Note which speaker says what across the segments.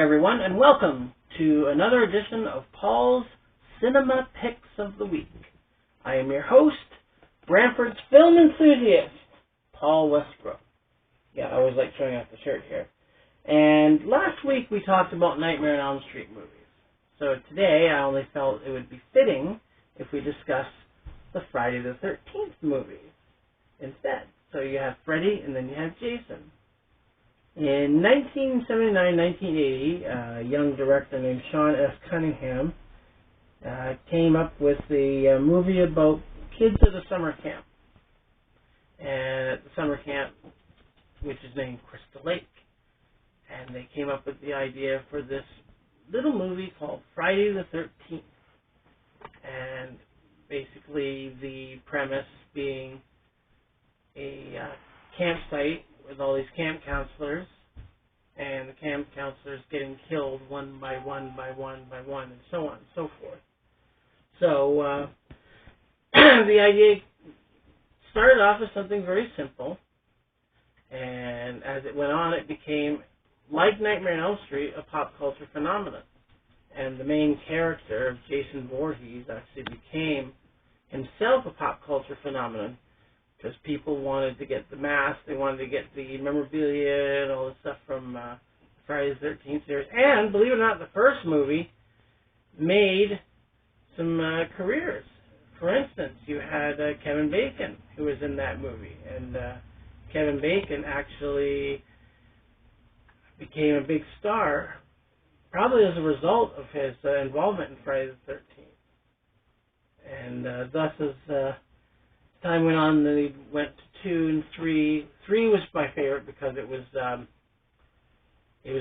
Speaker 1: everyone, and welcome to another edition of Paul's Cinema Picks of the Week. I am your host, Brantford's film enthusiast, Paul Westbrook. Yeah, I always like showing off the shirt here. And last week we talked about Nightmare on Elm Street movies. So today I only felt it would be fitting if we discuss the Friday the 13th movies instead. So you have Freddy and then you have Jason. In 1979-1980, a young director named Sean S. Cunningham came up with the movie about kids at a summer camp. And at the summer camp, which is named Crystal Lake. And they came up with the idea for this little movie called Friday the 13th. And basically the premise being a campsite with all these camp counselors, and the camp counselors getting killed one by one, and so on and so forth. So the idea started off as something very simple, and as it went on, it became, like Nightmare on Elm Street, a pop culture phenomenon. And the main character, Jason Voorhees, actually became himself a pop culture phenomenon, because people wanted to get the mask, they wanted to get the memorabilia and all the stuff from Friday the 13th series. And, believe it or not, the first movie made some careers. For instance, you had Kevin Bacon, who was in that movie. And Kevin Bacon actually became a big star, probably as a result of his involvement in Friday the 13th. And thus, as time went on, they went to 2 and 3. 3 was my favorite because it was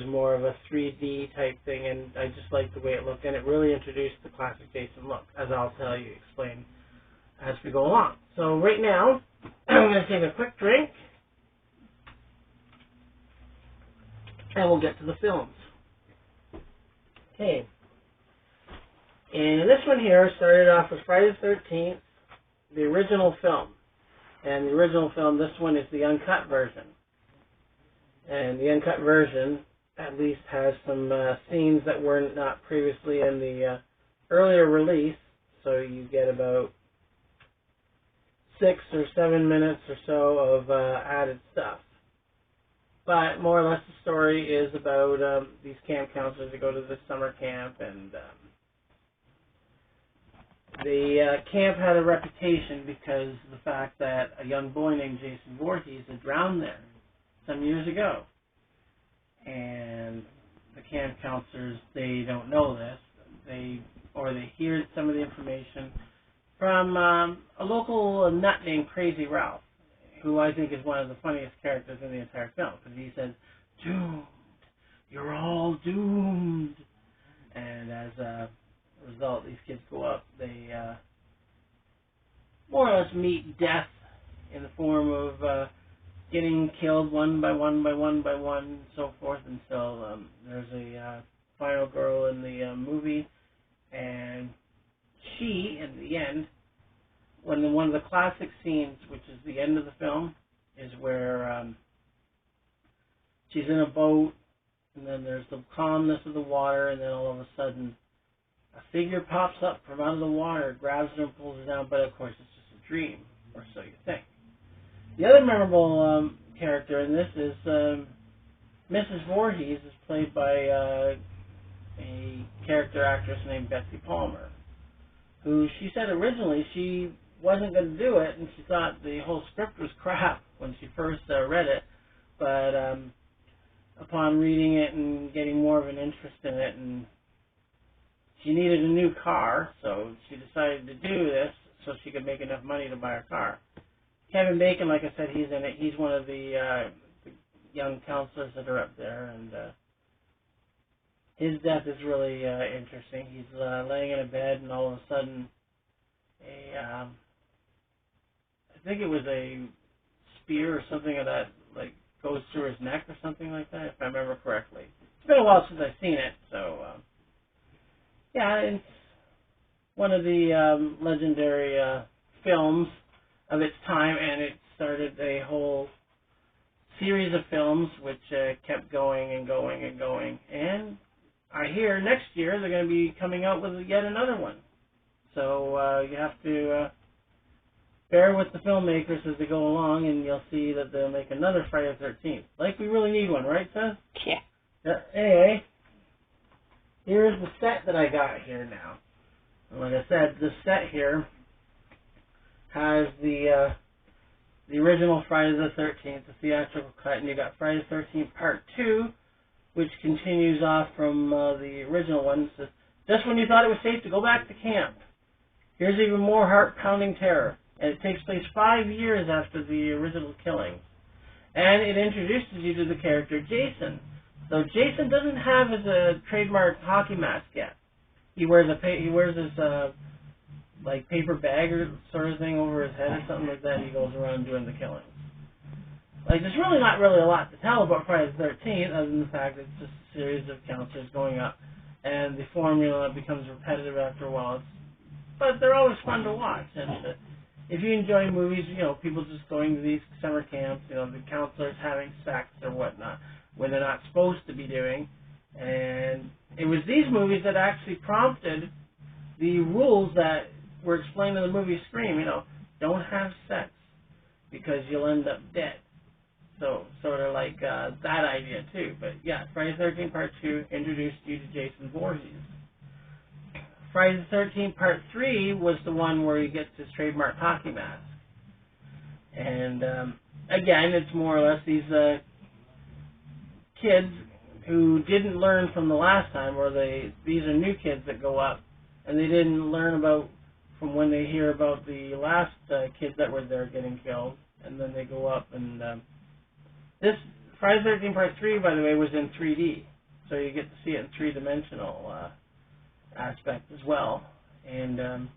Speaker 1: more of a 3D type thing, and I just liked the way it looked, and it really introduced the classic Jason look, as I'll explain as we go along. So right now, I'm going to take a quick drink, and we'll get to the films. Okay. And this one here started off with Friday the 13th, the original film. And the original film, this one is the uncut version. And the uncut version at least has some scenes that were not previously in the earlier release. So you get about 6 or 7 minutes or so of added stuff. But more or less the story is about these camp counselors that go to this summer camp, and the camp had a reputation because of the fact that a young boy named Jason Voorhees had drowned there some years ago. And the camp counselors, they don't know this. They hear some of the information from a local nut named Crazy Ralph, who I think is one of the funniest characters in the entire film, because he says, "Doomed, you're all doomed." And as a result, these kids go up, they more or less meet death in the form of getting killed one by one, and so forth, until there's a final girl in the movie, and she, in the end, one of the classic scenes, which is the end of the film, is where she's in a boat, and then there's the calmness of the water, and then all of a sudden a figure pops up from out of the water, grabs her and pulls her down, but of course it's just a dream, or so you think. The other memorable character in this is Mrs. Voorhees, is played by a character actress named Betsy Palmer, who she said originally she wasn't going to do it, and she thought the whole script was crap when she first read it, but upon reading it and getting more of an interest in it, and she needed a new car, so she decided to do this so she could make enough money to buy a car. Kevin Bacon, like I said, he's in it. He's one of the young counselors that are up there, and his death is really interesting. He's laying in a bed, and all of a sudden, I think it was a spear or something of that, like, goes through his neck or something like that, if I remember correctly. It's been a while since I've seen it, so yeah, it's one of the legendary films of its time, and it started a whole series of films which kept going and going and going, and hear next year they're going to be coming out with yet another one. So you have to bear with the filmmakers as they go along, and you'll see that they'll make another Friday the 13th. Like we really need one, right, Seth?
Speaker 2: Yeah.
Speaker 1: Anyway, here's the set that I got here now. And like I said, this set here has the original Friday the 13th, the theatrical cut, and you got Friday the 13th Part 2, which continues off from the original one. It says, just when you thought it was safe to go back to camp, here's even more heart-pounding terror. And it takes place 5 years after the original killing. And it introduces you to the character Jason. So Jason doesn't have his trademark hockey mask yet. He wears his like paper bag or sort of thing over his head or something like that. He goes around doing the killings. Like, there's really not really a lot to tell about Friday the 13th, other than the fact that it's just a series of counselors going up, and the formula becomes repetitive after a while. But they're always fun to watch. And if you enjoy movies, you know, people just going to these summer camps, you know, the counselors having sex or whatnot, when they're not supposed to be doing. And it was these movies that actually prompted the rules that were explained in the movie Scream. You know, don't have sex because you'll end up dead. So, sort of like that idea too. But yeah, Friday the 13th Part 2 introduced you to Jason Voorhees. Friday the 13th Part 3 was the one where he gets his trademark hockey mask. And again, it's more or less these kids who didn't learn from the last time, or these are new kids that go up, and they didn't learn about from when they hear about the last kids that were there getting killed, and then they go up and this Friday the 13th Part 3, by the way, was in 3D, so you get to see it in three-dimensional aspect as well. And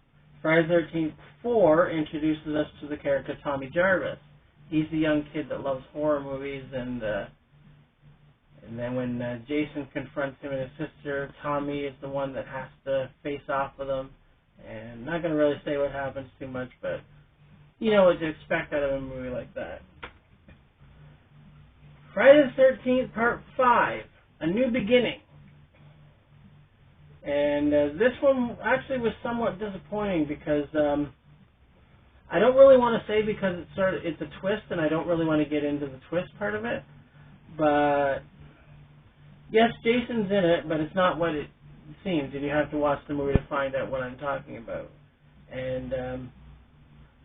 Speaker 1: Friday the 13th 4 introduces us to the character Tommy Jarvis. He's the young kid that loves horror movies, and then when Jason confronts him and his sister, Tommy is the one that has to face off with him. And I'm not going to really say what happens too much, but you know what to expect out of a movie like that. Friday the 13th Part 5, A New Beginning. And this one actually was somewhat disappointing because I don't really want to say because it's a twist, and I don't really want to get into the twist part of it. But yes, Jason's in it, but it's not what it seems, and you have to watch the movie to find out what I'm talking about. And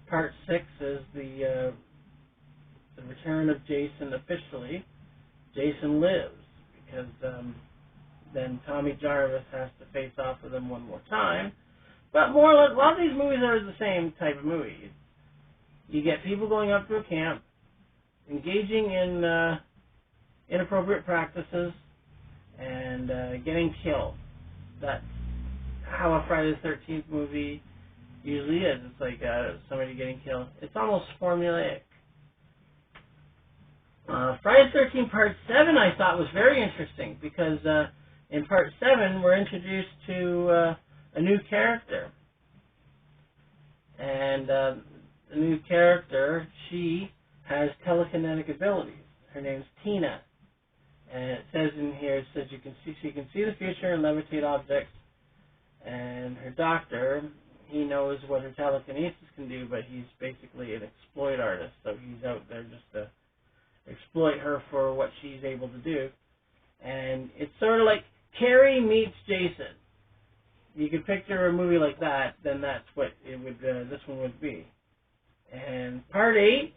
Speaker 1: Part 6 is the return of Jason officially. Jason lives because then Tommy Jarvis has to face off with him one more time. But more or less, a lot of these movies are the same type of movie. You get people going up to a camp, engaging in inappropriate practices, and getting killed. That's how a Friday the 13th movie usually is. It's like somebody getting killed. It's almost formulaic. Friday the 13th Part 7 I thought was very interesting because in Part 7 we're introduced to a new character. And the new character, she has telekinetic abilities. Her name's Tina. And it says in here, she can see the future and levitate objects. And her doctor, he knows what her telekinesis can do, but he's basically an exploit artist, so he's out there just to exploit her for what she's able to do. And it's sort of like Carrie meets Jason. You could picture a movie like that, then that's what it would. This one would be. And Part 8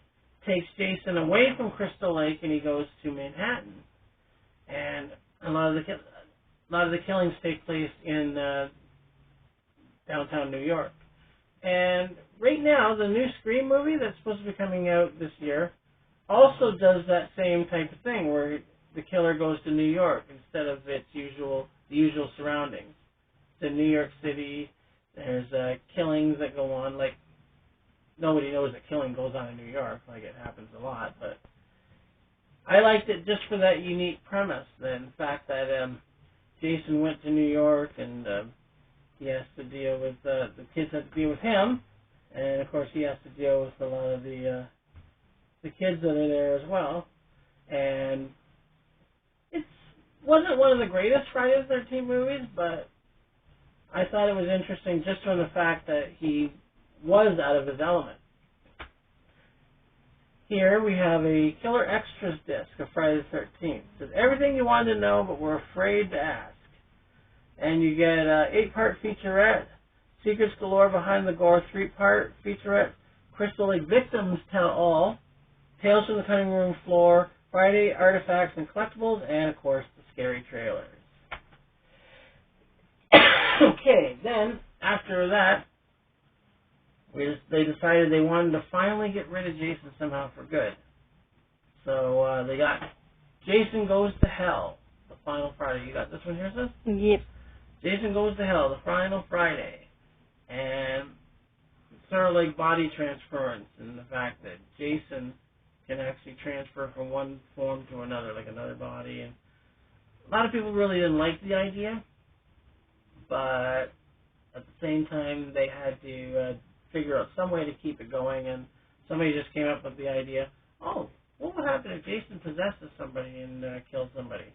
Speaker 1: takes Jason away from Crystal Lake, and he goes to Manhattan. And a lot of the killings take place in downtown New York. And right now, the new Scream movie that's supposed to be coming out this year also does that same type of thing, where the killer goes to New York instead of the usual surroundings. In New York City, there's killings that go on. Like, nobody knows that killing goes on in New York. Like, it happens a lot, but I liked it just for that unique premise. The fact that Jason went to New York, and he has to deal with the kids have to deal with him, and of course he has to deal with a lot of the kids that are there as well. And wasn't one of the greatest Friday the 13th movies, but I thought it was interesting just from the fact that he was out of his element. Here we have a Killer Extras disc of Friday the 13th. It says everything you wanted to know but were afraid to ask. And you get an 8-part featurette, Secrets Galore Behind the Gore 3-part featurette, Crystal Lake Victims Tell All, Tales from the Cutting Room Floor, Friday Artifacts and Collectibles, and of course the scary trailers. Okay, then after that, they decided they wanted to finally get rid of Jason somehow for good. So they got Jason Goes to Hell, the final Friday. You got this one here, sis?
Speaker 2: Yep.
Speaker 1: Jason Goes to Hell, the final Friday. And it's sort of like body transference in the fact that Jason can actually transfer from one form to another, like another body. And a lot of people really didn't like the idea, but at the same time they had to figure out some way to keep it going, and somebody just came up with the idea, oh, what would happen if Jason possesses somebody and kills somebody?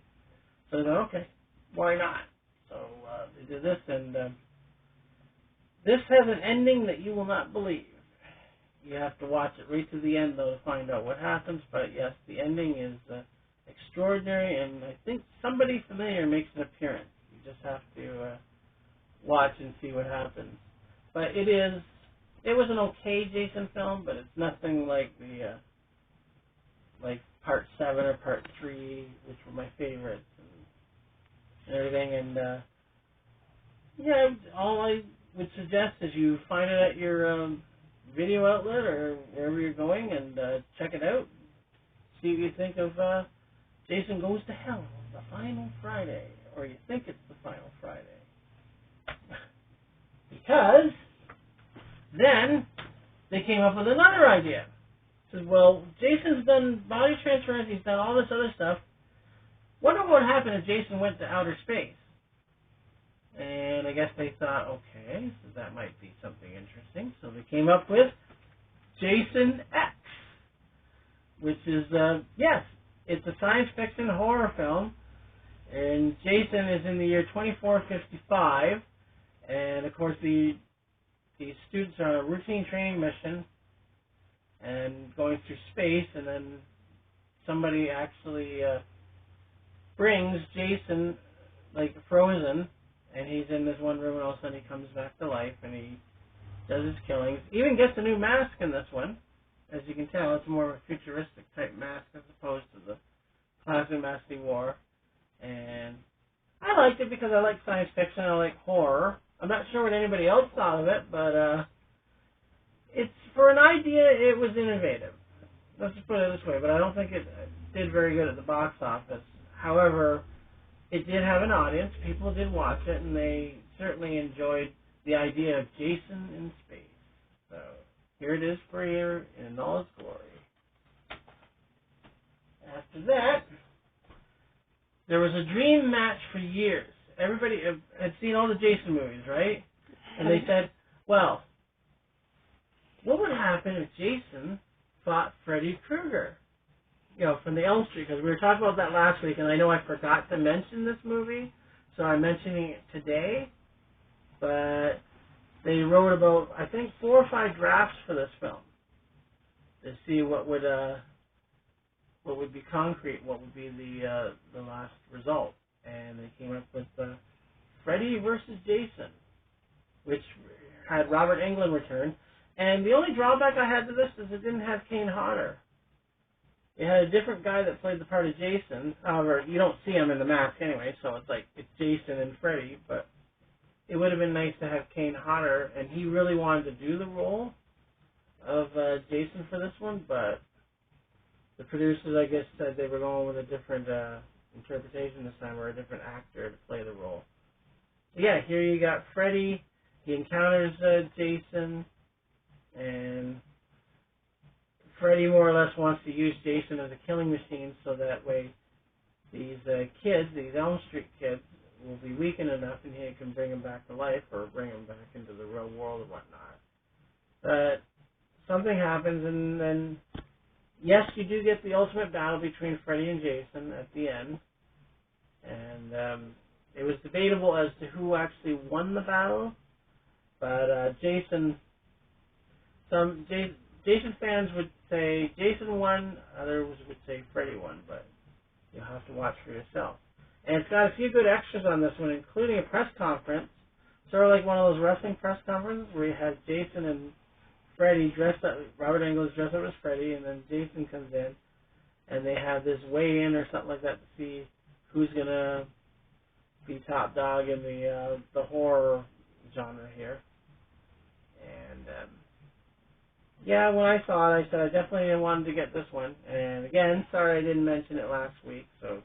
Speaker 1: So they thought, okay, why not? So they did this, and this has an ending that you will not believe. You have to watch it right to the end, though, to find out what happens, but yes, the ending is extraordinary, and I think somebody familiar makes an appearance. You just have to watch and see what happens. But it was an okay Jason film, but it's nothing like the like Part 7 or Part 3, which were my favorites and everything. And yeah, all I would suggest is you find it at your video outlet or wherever you're going and check it out. See what you think of Jason Goes to Hell, the final Friday, or you think it's the final Friday. Because then they came up with another idea. Says, well, Jason's done body transference, he's done all this other stuff. Wonder what would happen if Jason went to outer space? And I guess they thought, okay, so that might be something interesting. So they came up with Jason X, which is, yes, it's a science fiction horror film. And Jason is in the year 2455. And, of course, the students are on a routine training mission and going through space, and then somebody actually brings Jason, like, frozen, and he's in this one room, and all of a sudden he comes back to life, and he does his killings. Even gets a new mask in this one. As you can tell, it's more of a futuristic type mask as opposed to the classic mask he wore. And I liked it because I like science fiction, I like horror. I'm not sure what anybody else thought of it, but it's, for an idea, it was innovative. Let's just put it this way, but I don't think it did very good at the box office. However, it did have an audience. People did watch it, and they certainly enjoyed the idea of Jason in space. So here it is for you in all its glory. After that, there was a dream match for years. Everybody had seen all the Jason movies, right? And they said, well, what would happen if Jason fought Freddy Krueger? You know, from the Elm Street, because we were talking about that last week, and I know I forgot to mention this movie, so I'm mentioning it today. But they wrote about, I think, 4 or 5 drafts for this film to see what would be concrete, what would be the last result. And they came up with Freddy versus Jason, which had Robert Englund return. And the only drawback I had to this is it didn't have Kane Hodder. It had a different guy that played the part of Jason. However, you don't see him in the mask anyway, so it's like it's Jason and Freddy. But it would have been nice to have Kane Hodder, and he really wanted to do the role of Jason for this one, but the producers, I guess, said they were going with a different interpretation this time, or a different actor to play the role. So yeah, here you got Freddy. He encounters Jason, and Freddy more or less wants to use Jason as a killing machine, so that way these kids, these Elm Street kids, will be weakened enough, and he can bring them back to life, or bring them back into the real world and whatnot. But something happens, and then yes, you do get the ultimate battle between Freddy and Jason at the end. And it was debatable as to who actually won the battle, but Jason fans would say Jason won, others would say Freddy won, but you'll have to watch for yourself. And it's got a few good extras on this one, including a press conference, sort of like one of those wrestling press conferences where you have Jason and Freddy dressed up, Robert Englund dressed up as Freddy, and then Jason comes in, and they have this weigh-in or something like that to see who's going to be top dog in the horror genre here. And yeah, when I saw it, I said I definitely wanted to get this one. And again, sorry I didn't mention it last week, so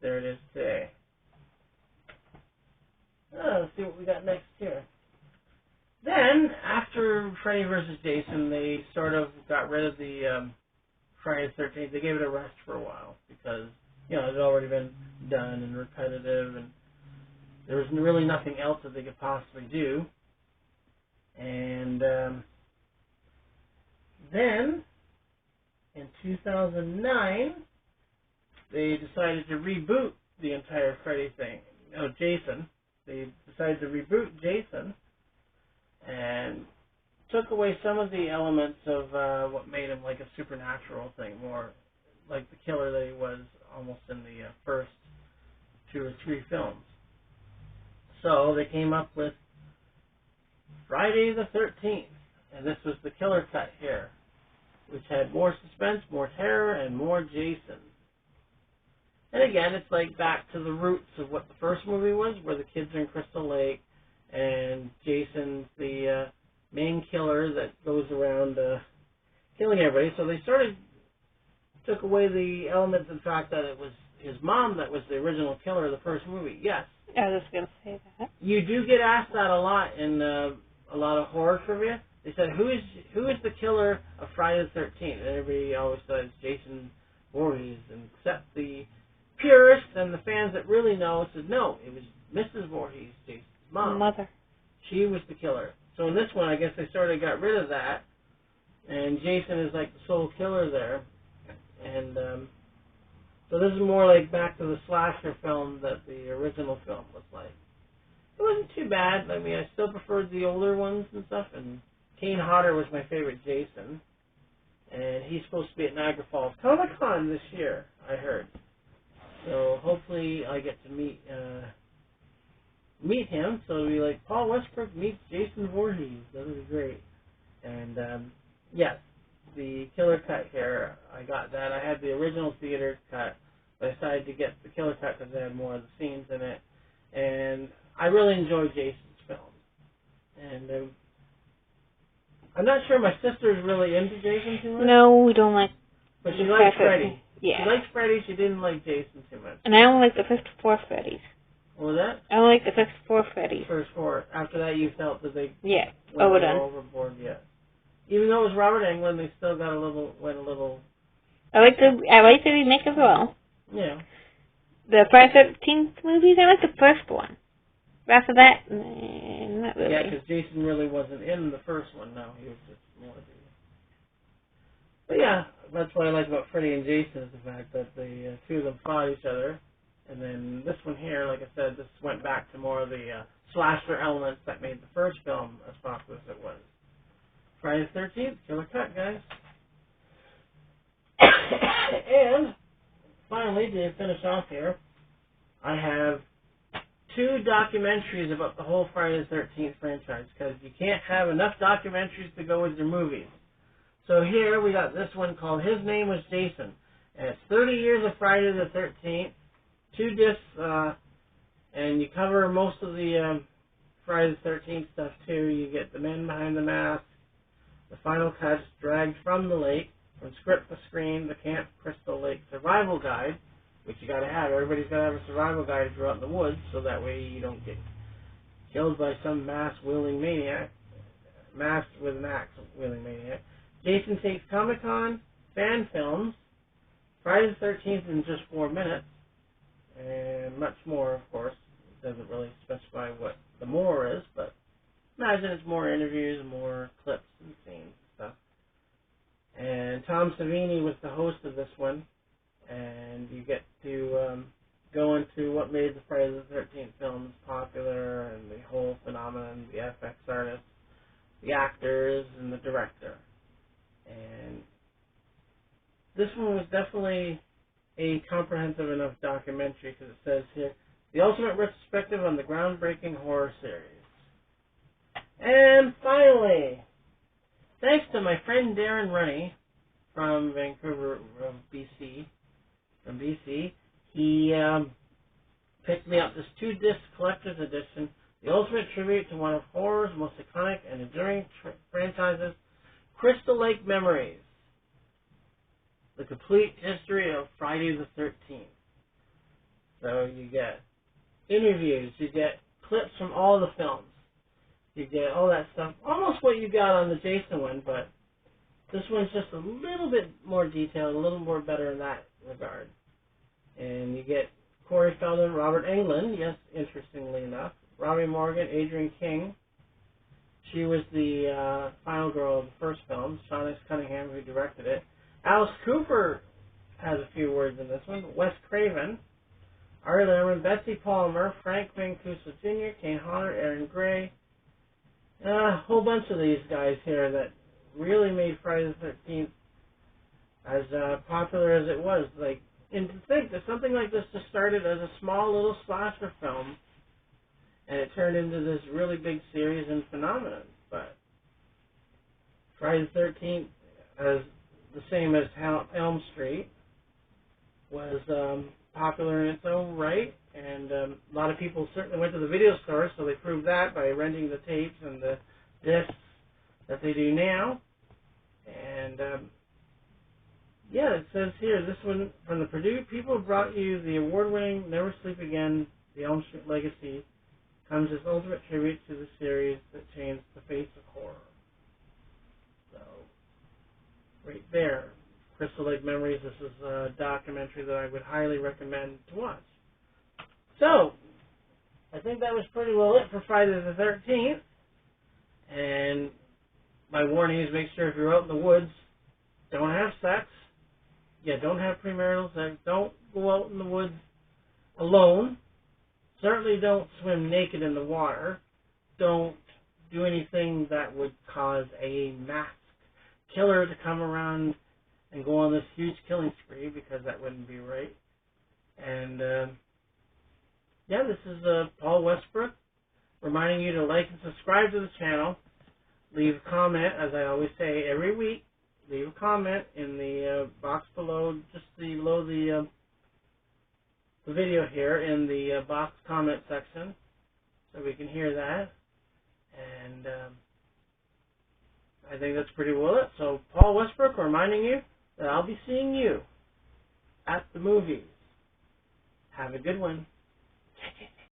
Speaker 1: there it is today. Let's see what we got next here. Then, after Freddy vs. Jason, they sort of got rid of the Friday the 13th. They gave it a rest for a while because, it had already been done and repetitive, and there was really nothing else that they could possibly do. And then, in 2009, they decided to reboot the entire Freddy thing. Jason. They decided to reboot Jason and took away some of the elements of what made him like a supernatural thing, more like the killer that he was almost in the first 2 or 3 films. So they came up with Friday the 13th, and this was the killer cut here, which had more suspense, more terror, and more Jason. And again, it's like back to the roots of what the first movie was, where the kids are in Crystal Lake, and Jason's the main killer that goes around killing everybody. So they took away the elements of the fact that it was his mom that was the original killer of the first movie. Yes.
Speaker 2: I was going to say that.
Speaker 1: You do get asked that a lot in a lot of horror trivia. They said, who is the killer of Friday the 13th? And everybody always says Jason Voorhees, except the purists and the fans that really know said, no, it was Mrs. Voorhees, Jason's mom.
Speaker 2: Mother.
Speaker 1: She was the killer. So in this one, I guess they sort of got rid of that, and Jason is like the sole killer there. And so this is more like back to the slasher film that the original film was like. It wasn't too bad. I mean, I still preferred the older ones and stuff, and Kane Hodder was my favorite Jason. And he's supposed to be at Niagara Falls Comic-Con this year, I heard. So hopefully I get to meet him. So it'll be like Paul Westbrook meets Jason Voorhees. That would be great. And yes, the killer cut here, I got that. I had the original theater cut, but I decided to get the killer cut because it had more of the scenes in it. And I really enjoyed Jason's film. And I'm not sure my sister's really into Jason too much.
Speaker 2: No, we don't like.
Speaker 1: But she likes Freddy.
Speaker 2: Yeah.
Speaker 1: She likes Freddy. She didn't like Jason too much.
Speaker 2: And I don't like the first 4 Freddys.
Speaker 1: What was that?
Speaker 2: I don't like the first 4 Freddys.
Speaker 1: First 4. After that, you felt that they
Speaker 2: went
Speaker 1: overboard. Yeah. Even though it was Robert Englund, they still went a little.
Speaker 2: I like the remake as well.
Speaker 1: Yeah.
Speaker 2: The Friday the 13th movies, I like the first one. But after that, not really.
Speaker 1: Yeah, because Jason really wasn't in the first one. No, he was just more. But yeah, that's what I like about Freddy and Jason is the fact that the 2 of them fought each other. And then this one here, like I said, this went back to more of the slasher elements that made the first film as popular as it was. Friday the 13th, killer cut, guys. And finally, to finish off here, I have 2 documentaries about the whole Friday the 13th franchise, because you can't have enough documentaries to go with your movies. So here we got this one called His Name Was Jason, and it's 30 years of Friday the 13th, 2 discs, and you cover most of the Friday the 13th stuff too. You get The Man Behind the Mask, the final cuts, Dragged from the Lake, from script to screen, the Camp Crystal Lake Survival Guide, which you gotta have. Everybody's gotta have a survival guide if you're out in the woods, so that way you don't get killed by some mask-wielding maniac, masked with an axe-wielding maniac. Jason Takes Comic-Con, fan films, Friday the 13th in just 4 minutes, and much more, of course. It doesn't really specify what the more is, but imagine it's more interviews, more clips and scenes and stuff. And Tom Savini was the host of this one, and you get to go into what made the Friday the 13th films popular and the whole phenomenon, the FX artists, the actors, and the director. And this one was definitely a comprehensive enough documentary, because it says here, the ultimate retrospective on the groundbreaking horror series. And finally, thanks to my friend Darren Runny from Vancouver, BC, he picked me up this 2-disc collector's edition, the ultimate tribute to one of horror's most iconic and enduring franchises, Crystal Lake Memories, the complete history of Friday the 13th. So you get interviews, you get clips from all the films, you get all that stuff, almost what you got on the Jason one, but this one's just a little bit more detailed, a little more better in that regard. And you get Corey Feldman, Robert Englund, yes, interestingly enough, Robbie Morgan, Adrienne King. She was the final girl of the first film. Sean X. Cunningham, who directed it. Alice Cooper has a few words in this one. Wes Craven, Ari Lerman, Betsy Palmer, Frank Mancuso Jr., Kane Hodder, Aaron Gray. A whole bunch of these guys here that really made Friday the 13th as popular as it was. And to think that something like this just started as a small little slasher film, and it turned into this really big series and phenomenon. But Friday the 13th, as the same as Elm Street, was popular in its own right, and a lot of people certainly went to the video store, so they proved that by renting the tapes and the discs that they do now. And yeah, it says here, this one from the Purdue people brought you the award-winning Never Sleep Again, the Elm Street Legacy, comes as ultimate tribute to the series that changed the face of horror. So, right there, Crystal Lake Memories. This is a documentary that I would highly recommend to watch. So, I think that was pretty well it for Friday the 13th. And my warning is, make sure if you're out in the woods, don't have sex. Yeah, don't have premarital sex. Don't go out in the woods alone. Certainly don't swim naked in the water. Don't do anything that would cause a masked killer to come around and go on this huge killing spree, because that wouldn't be right. And yeah, this is Paul Westbrook reminding you to like and subscribe to the channel. Leave a comment, as I always say every week. Leave a comment in the box below, just below the video here, in the box comment section, so we can hear that. And I think that's pretty well it. So Paul Westbrook reminding you that I'll be seeing you at the movies. Have a good one.